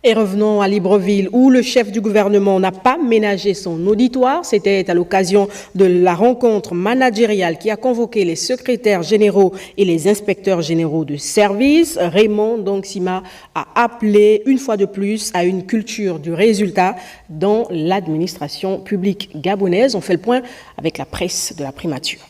Et revenons à Libreville, où le chef du gouvernement n'a pas ménagé son auditoire. C'était à l'occasion de la rencontre managériale qui a convoqué les secrétaires généraux et les inspecteurs généraux de service. Raymond Dongsima a appelé une fois de plus à une culture du résultat dans l'administration publique gabonaise. On fait le point avec la presse de la primature.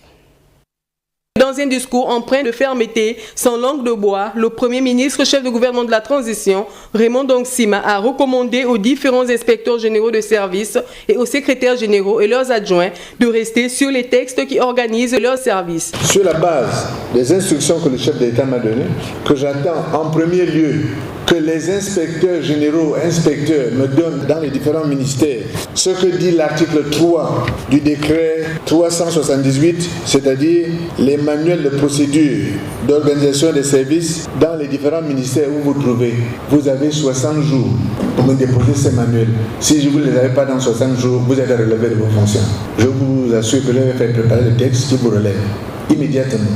Dans un discours empreint de fermeté, sans langue de bois, le Premier ministre, chef de gouvernement de la transition, Raymond Dongsima, a recommandé aux différents inspecteurs généraux de services et aux secrétaires généraux et leurs adjoints de rester sur les textes qui organisent leurs services. Sur la base des instructions que le chef de l'État m'a données, que j'attends en premier lieu que les inspecteurs généraux, inspecteurs me donnent dans les différents ministères ce que dit l'article 3 du décret 378, c'est-à-dire les manuels de procédure d'organisation des services dans les différents ministères où vous trouvez. Vous avez 60 jours pour me déposer ces manuels. Si vous ne les avez pas dans 60 jours, vous êtes relevé de vos fonctions. Je vous assure que je vais faire préparer le texte qui vous relève immédiatement.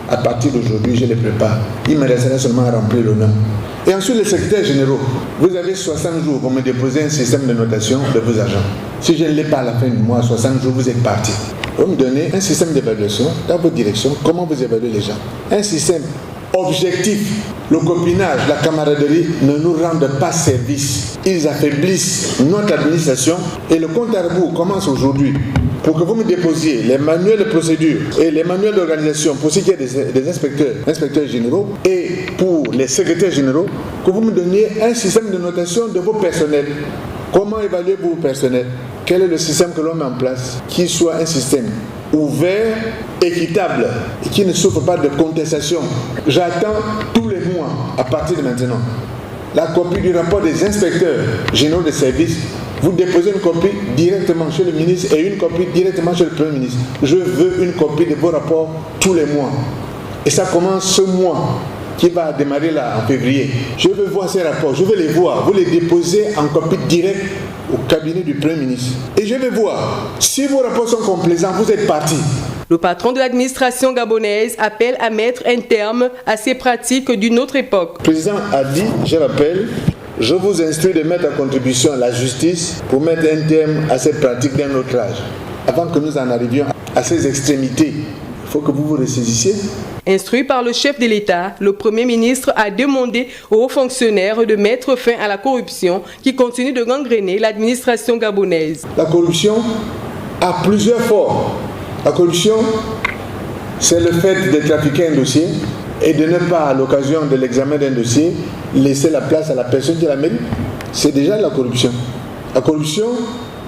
À partir d'aujourd'hui, je les prépare. Il me restera seulement à remplir le nom. Et ensuite, les secrétaires généraux, vous avez 60 jours pour me déposer un système de notation de vos agents. Si je ne l'ai pas à la fin du mois, 60 jours, vous êtes partis. Vous me donnez un système d'évaluation dans votre direction, comment vous évaluez les gens. Un système objectif. Le copinage, la camaraderie ne nous rendent pas service. Ils affaiblissent notre administration et le compte à rebours commence aujourd'hui. Pour que vous me déposiez les manuels de procédure et les manuels d'organisation pour ce qui est des inspecteurs généraux et pour les secrétaires généraux, que vous me donniez un système de notation de vos personnels. Comment évaluer vos personnels? Quel est le système que l'on met en place? Qui soit un système ouvert, équitable et qui ne souffre pas de contestation. J'attends tous les mois, à partir de maintenant, la copie du rapport des inspecteurs généraux de services. Vous déposez une copie directement chez le ministre et une copie directement chez le Premier ministre. Je veux une copie de vos rapports tous les mois. Et ça commence ce mois qui va démarrer là en février. Je veux voir ces rapports, je veux les voir. Vous les déposez en copie directe au cabinet du Premier ministre. Et je vais voir. Si vos rapports sont complaisants, vous êtes partis. Le patron de l'administration gabonaise appelle à mettre un terme à ces pratiques d'une autre époque. Le président a dit, je rappelle, je vous instruis de mettre à contribution la justice pour mettre un terme à cette pratique d'un autre âge. Avant que nous en arrivions à ces extrémités, il faut que vous vous ressaisissiez. Instruit par le chef de l'État, le Premier ministre a demandé aux hauts fonctionnaires de mettre fin à la corruption qui continue de gangréner l'administration gabonaise. La corruption a plusieurs formes. La corruption, c'est le fait de trafiquer un dossier et de ne pas, à l'occasion de l'examen d'un dossier, laisser la place à la personne qui la mérite. C'est déjà la corruption. La corruption,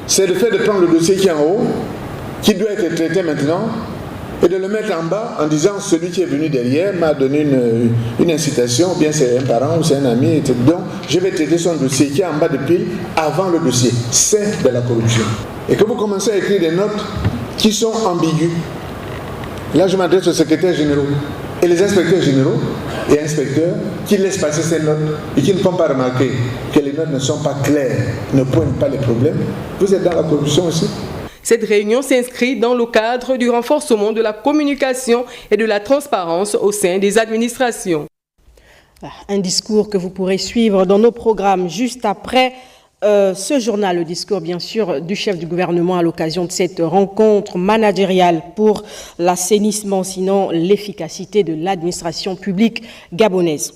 c'est le fait de prendre le dossier qui est en haut, qui doit être traité maintenant, et de le mettre en bas en disant celui qui est venu derrière m'a donné une incitation, ou bien c'est un parent ou c'est un ami, etc. Donc je vais traiter son dossier qui est en bas de pile avant le dossier. C'est de la corruption. Et que vous commencez à écrire des notes qui sont ambiguës. Là je m'adresse aux secrétaires généraux et les inspecteurs généraux et inspecteurs qui laissent passer ces notes et qui ne font pas remarquer que les notes ne sont pas claires, ne pointent pas les problèmes. Vous êtes dans la corruption aussi. Cette réunion s'inscrit dans le cadre du renforcement de la communication et de la transparence au sein des administrations. Un discours que vous pourrez suivre dans nos programmes juste après ce journal, le discours bien sûr du chef du gouvernement à l'occasion de cette rencontre managériale pour l'assainissement, sinon l'efficacité de l'administration publique gabonaise.